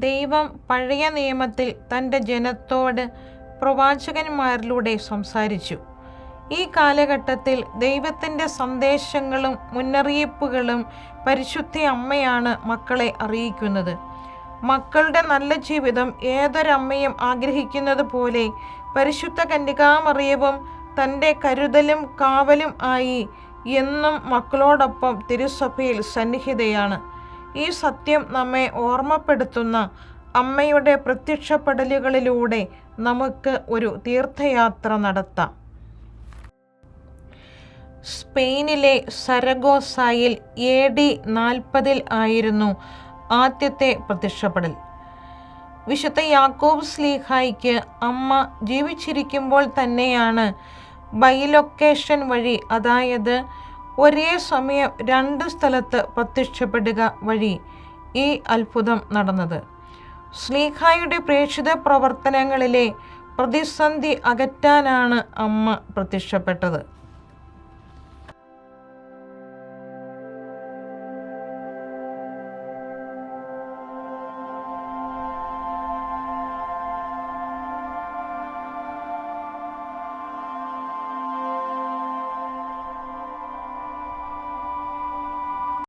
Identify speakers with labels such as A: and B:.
A: ദൈവം പഴയ നിയമത്തിൽ തൻ്റെ ജനത്തോട് പ്രവാചകന്മാരിലൂടെ സംസാരിച്ചു. ഈ കാലഘട്ടത്തിൽ ദൈവത്തിൻ്റെ സന്ദേശങ്ങളും മുന്നറിയിപ്പുകളും പരിശുദ്ധ അമ്മയാണ് മക്കളെ അറിയിക്കുന്നത്. മക്കളുടെ നല്ല ജീവിതം ഏതൊരമ്മയും ആഗ്രഹിക്കുന്നത് പോലെ പരിശുദ്ധ കന്യകാമറിയവും തൻ്റെ കരുതലും കാവലും ആയി എന്നും മക്കളോടൊപ്പം തിരുസഭയിൽ സന്നിഹിതയാണ്. ഈ സത്യം നമ്മെ ഓർമ്മപ്പെടുത്തുന്ന അമ്മയുടെ പ്രത്യക്ഷപ്പെടലുകളിലൂടെ നമുക്ക് ഒരു തീർത്ഥയാത്ര നടത്താം. സ്പെയിനിലെ സരഗോസയിൽ AD 40 ആയിരുന്നു ആദ്യത്തെ പ്രത്യക്ഷപ്പെടൽ. വിശുദ്ധ യാക്കോബ് ശ്ലീഹായ്ക്ക് അമ്മ ജീവിച്ചിരിക്കുമ്പോൾ തന്നെയാണ് ബൈലൊക്കേഷൻ വഴി, അതായത് ഒരേ സമയം 2 സ്ഥലത്ത് പ്രത്യക്ഷപ്പെടുക വഴി ഈ അത്ഭുതം നടന്നത്. ശ്ലീഹായുടെ പ്രേക്ഷിത പ്രവർത്തനങ്ങളിലെ പ്രതിസന്ധി അകറ്റാനാണ് അമ്മ പ്രത്യക്ഷപ്പെട്ടത്.